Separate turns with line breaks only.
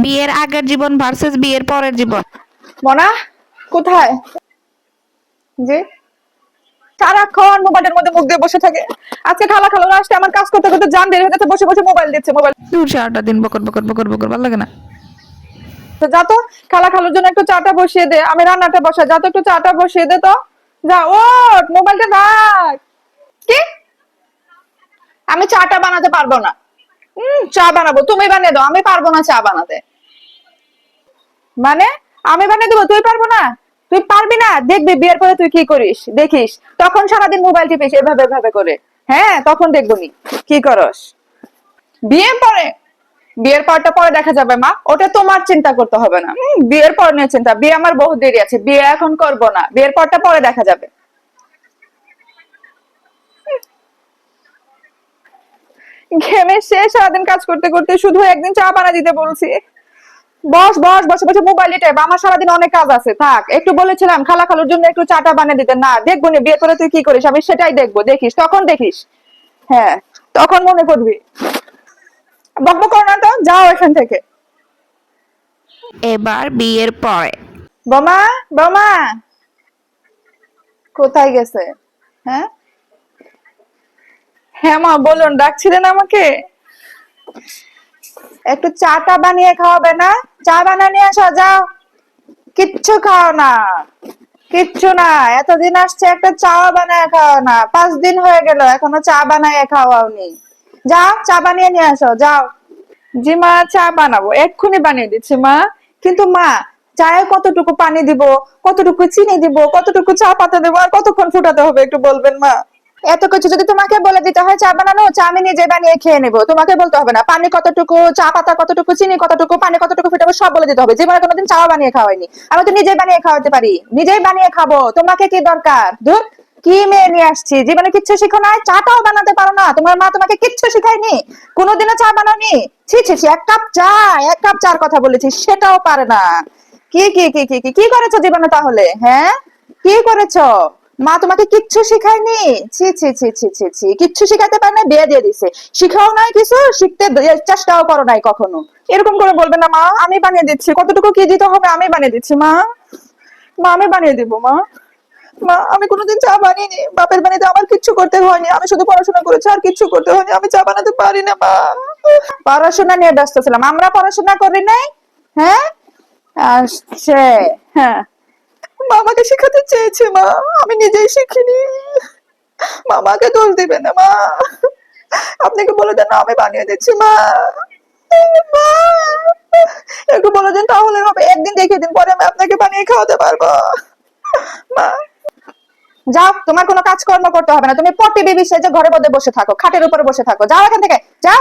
বিয়ের আগের জীবন ভার্সেস বিয়ের পরের জীবন।
মনা কোথায়? জি, সারাক্ষণ মোবাইলের মধ্যে মুখ দিয়ে বসে থাকে। আজকে খালা খালো আসতে আমার কাজ করতে করতে জান দেরি হয়ে যাচ্ছে, বসে বসে মোবাইল দিচ্ছে মোবাইল।
দূর সারাটা দিন বকর বকর বকর বকর ভালো লাগে না।
তো যা তো খালা খালোর জন্য একটু চাটা বসিয়ে দে, আমি রান্নাটা বসাই, যা তো একটু চাটা বসিয়ে দে তো। যা ওঠ, মোবাইলটা রাখ। কি? আমি চাটা বানাতে পারবো না। চা বানাবো, তুমি বানিয়ে দাও, আমি পারবো না চা বানাতে। মানে আমি বানিয়ে দেবো, তুই পারবো না? তুই পারবি না, দেখবি বিয়ের পরে তুই কি করিস দেখিস। তখন সারাদিন মোবাইল টিপিস এভাবে এভাবে করে। হ্যাঁ, তখন দেখবো নি কি করস। বিয়ের পরে, বিয়ের পরটা পরে দেখা যাবে মা, ওটা তোমার চিন্তা করতে হবে না। বিয়ের পর নিয়ে চিন্তা, বিয়ে আমার বহু দেরি আছে, বিয়ে এখন করবো না, বিয়ের পরটা পরে দেখা যাবে। ঘেমে শেষ, সারাদিন কাজ করতে করতে শুধু একদিন চা বানা দিতে বলছি। বস বস, বসে বসে মোবাইলে টাইপ, আমার সারাদিন অনেক কাজ আছে, থাক। একটু বলেছিলাম খালা খালুর জন্য একটু চাটা বানিয়ে দিতে, না দেখবো না, বিয়ে করে তুই কি করিস আমি সেটাই দেখবো, দেখিস তখন দেখিস। হ্যাঁ, তখন মনে করবি। বকবক করো না তো, যাও এখান থেকে।
এবার বিয়ের পরে।
বোমা, বোমা কোথায় গেছে? হ্যাঁ হ্যাঁ মা বলুন, ডাকছিলেন আমাকে? একটু চাটা বানিয়ে খাওয়াবে না? চা বানিয়ে নিয়ে আসো, যাও। কিচ্ছু খাও না, কিচ্ছু না। এতদিন আসছে, একটা চা বানায় খাও না, 5 দিন হয়ে গেল এখনো চা বানায় খাওয়াওনি। যাও চা বানিয়ে নিয়ে আসো, যাও। জি মা, চা বানাবো, এক্ষুনি বানিয়ে দিচ্ছি মা। কিন্তু মা, চায়ে কতটুকু পানি দিব, কতটুকু চিনি দিব, কতটুকু চা পাতা দেবো, আর কতক্ষণ ফুটাতে হবে একটু বলবেন মা? এত কিছু যদি তোমাকে বলে দিতে হয় চা বানানো, চা আমি নিজে বানিয়ে খেয়ে নেবো, তোমাকে বলতে হবে না। পানি কতটুকু, চা পাতা কতটুকু, চিনি কতটুকু, পানি কতটুকু ফুটাবো সব বলে দিতে হবে। জীবনে কোনোদিন চা বানিয়ে খাওয়াইনি, আমি তো নিজেই বানিয়ে খাওয়াতে পারি, নিজেই বানিয়ে খাবো, তোমাকে কি দরকার? ধুর, কি মেয়ে নিয়ে আসছি, জীবনে কিচ্ছু শিখো নাই, চাটাও বানাতে পারো না, তোমার মা তোমাকে কিচ্ছু শিখায়নি, কোনোদিনও চা বানাওনি। ছি ছি ছি, এক কাপ চার কথা বলেছি সেটাও পারে না। কি কি কি কি কি কি করেছো জীবনে তাহলে? হ্যাঁ, কি করেছো? মা তোমাকে কিচ্ছু শিখায়নি? ছি ছি ছি ছি ছি ছি, কিচ্ছু শিখাতে পারে না, বিয়ে দিয়ে দিছে। শিখাও নাই কিছু, শিখতে চেষ্টাও করো নাই কখনো। এরকম করে বলবেন না মা, আমি বানিয়ে দিচ্ছি, কতটুকু কি দিতে হবে আমি বানিয়ে দিচ্ছি মা। মা আমি বানিয়ে দিব মা। মা আমি কোনোদিন চা বানিয়ে, বাপের বাড়িতে আমার কিচ্ছু করতে হয়নি, আমি শুধু পড়াশোনা করেছি, আর কিচ্ছু করতে হয়নি, আমি চা বানাতে পারি না মা। পড়াশোনা নিয়ে ব্যস্ত ছিলাম, আমরা পড়াশোনা করি নাই। হ্যাঁ আসছে। হ্যাঁ, মা আমাকে শেখাতে চেয়েছে মা, আমি নিজেই শিখিনি। মামাকে দোষ দিবে না মা, আপনাকে বলে দেন না আমি বানিয়ে দিচ্ছি মা। মা একটু বলে দিন তাহলে হবে, একদিন দেখিয়ে দিন, পরে আমি আপনাকে বানিয়ে খাওয়াতে পারবো মা। যাও, তোমার কোনো কাজকর্ম করতে হবে না, তুমি পটি বেবি সেজে ঘরের মধ্যে বসে থাকো, খাটের উপরে বসে থাকো, যাও এখান থেকে, যাও।